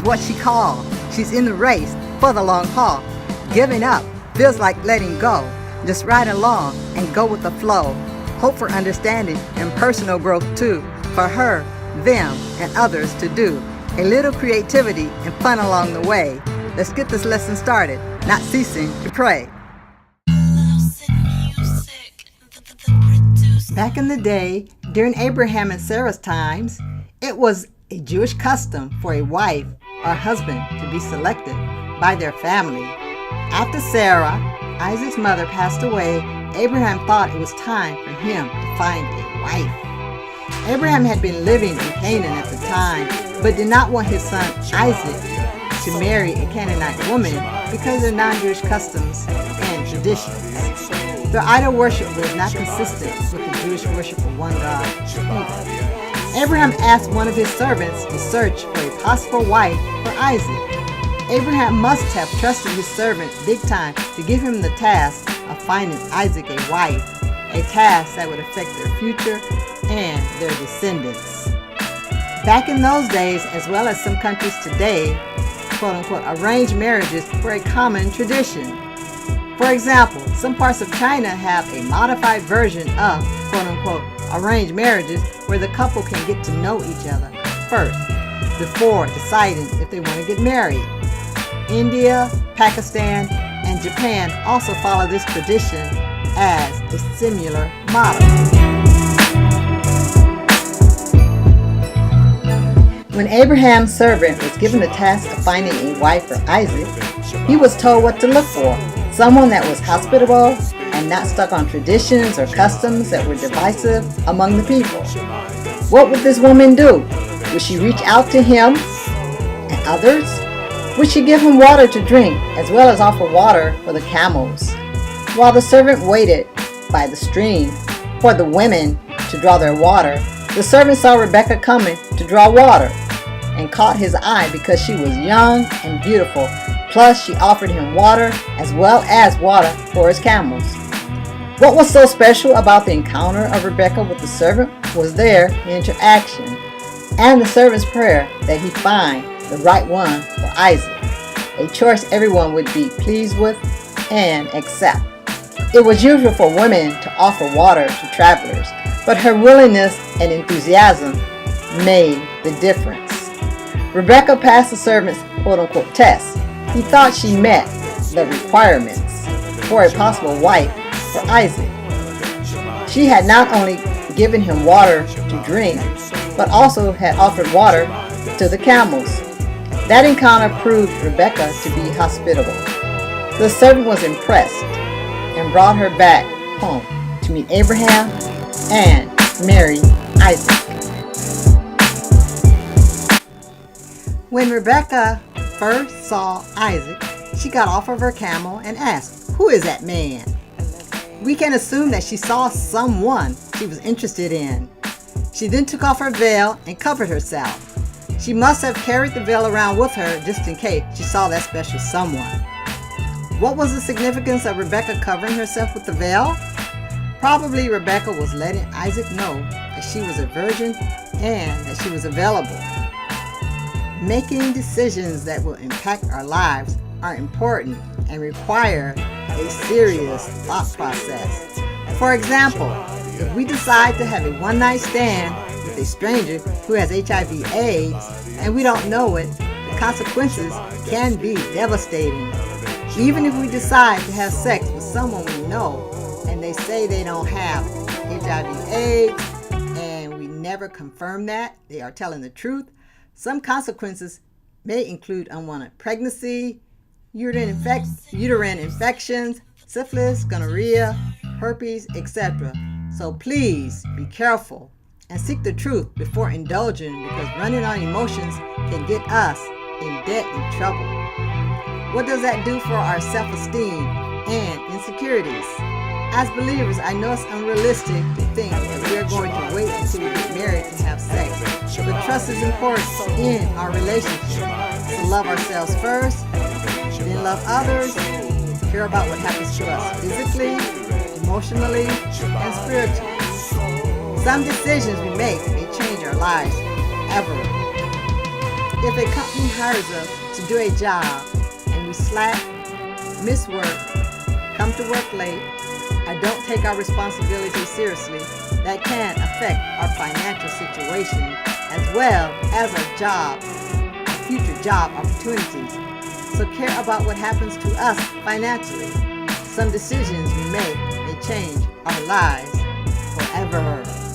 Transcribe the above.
what she called. She's in the race for the long haul. Giving up feels like letting go. Just ride along and go with the flow. Hope for understanding and personal growth too. For her, them, and others to do. A little creativity and fun along the way. Let's get this lesson started, not ceasing to pray. Back in the day, during Abraham and Sarah's times, it was a Jewish custom for a wife or husband to be selected by their family. After Sarah, Isaac's mother, passed away, Abraham thought it was time for him to find a wife. Abraham had been living in Canaan at the time, but did not want his son Isaac to marry a Canaanite woman because of their non-Jewish customs and traditions. Their idol worship was not consistent with the Jewish worship of one God either. Abraham asked one of his servants to search for a possible wife for Isaac. Abraham must have trusted his servant big time to give him the task of finding Isaac a wife, a task that would affect their future and their descendants. Back in those days, as well as some countries today, quote-unquote, arranged marriages were a common tradition. For example, some parts of China have a modified version of, quote-unquote, arranged marriages where the couple can get to know each other first before deciding if they want to get married. India, Pakistan, and Japan also follow this tradition as a similar model. When Abraham's servant was given the task of finding a wife for Isaac, he was told what to look for. Someone that was hospitable and not stuck on traditions or customs that were divisive among the people. What would this woman do? Would she reach out to him and others? Would she give him water to drink as well as offer water for the camels? While the servant waited by the stream for the women to draw their water, the servant saw Rebekah coming to draw water and caught his eye because she was young and beautiful. Plus, she offered him water as well as water for his camels. What was so special about the encounter of Rebekah with the servant was their interaction and the servant's prayer that he find the right one for Isaac, a choice everyone would be pleased with and accept. It was usual for women to offer water to travelers, but her willingness and enthusiasm made the difference. Rebekah passed the servant's quote-unquote test. He thought she met the requirements for a possible wife for Isaac. She had not only given him water to drink, but also had offered water to the camels. That encounter proved Rebekah to be hospitable. The servant was impressed and brought her back home to meet Abraham and marry Isaac. When Rebekah first saw Isaac, she got off of her camel and asked, "Who is that man?" We can assume that she saw someone she was interested in. She then took off her veil and covered herself. She must have carried the veil around with her just in case she saw that special someone. What was the significance of Rebekah covering herself with the veil? Probably Rebekah was letting Isaac know that she was a virgin and that she was available. Making decisions that will impact our lives are important and require a serious thought process. For example, if we decide to have a one-night stand with a stranger who has HIV/AIDS and we don't know it, the consequences can be devastating. Even if we decide to have sex with someone we know and they say they don't have HIV/AIDS and we never confirm that they are telling the truth, some consequences may include unwanted pregnancy, uterine infections, syphilis, gonorrhea, herpes, etc. So please be careful and seek the truth before indulging, because running on emotions can get us in debt and trouble. What does that do for our self-esteem and insecurities? As believers, I know it's unrealistic to think that we are going to wait until we get married to have sex. But trust is important in our relationship. To love ourselves first, then love others, care about what happens to us physically, emotionally, and spiritually. Some decisions we make may change our lives forever. If a company hires us to do a job and we slack, miss work, come to work late, or don't take our responsibilities seriously, that can affect our financial situation as well as our future job opportunities. So care about what happens to us financially. Some decisions we make may change our lives forever.